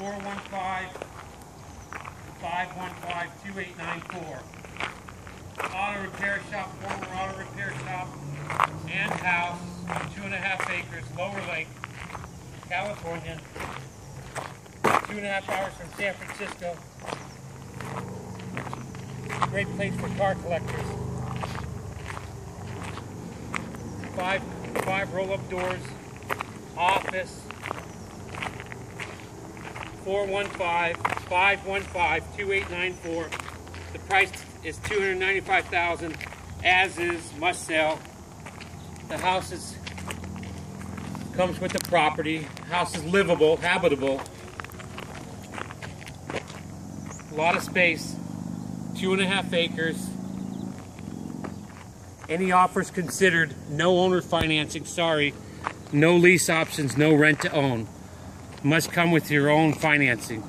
415-515-2894. Auto repair shop, former auto repair shop and house, 2.5 acres, Lower Lake, California. 2.5 hours from San Francisco. Great place for car collectors. Five roll-up doors. Office. 415-515-2894. The price is $295,000. As is, must sell. The house comes with the property. House is livable, habitable. A lot of space. 2.5 acres. Any offers considered. No owner financing. Sorry. No lease options. No rent to own. Must come with your own financing.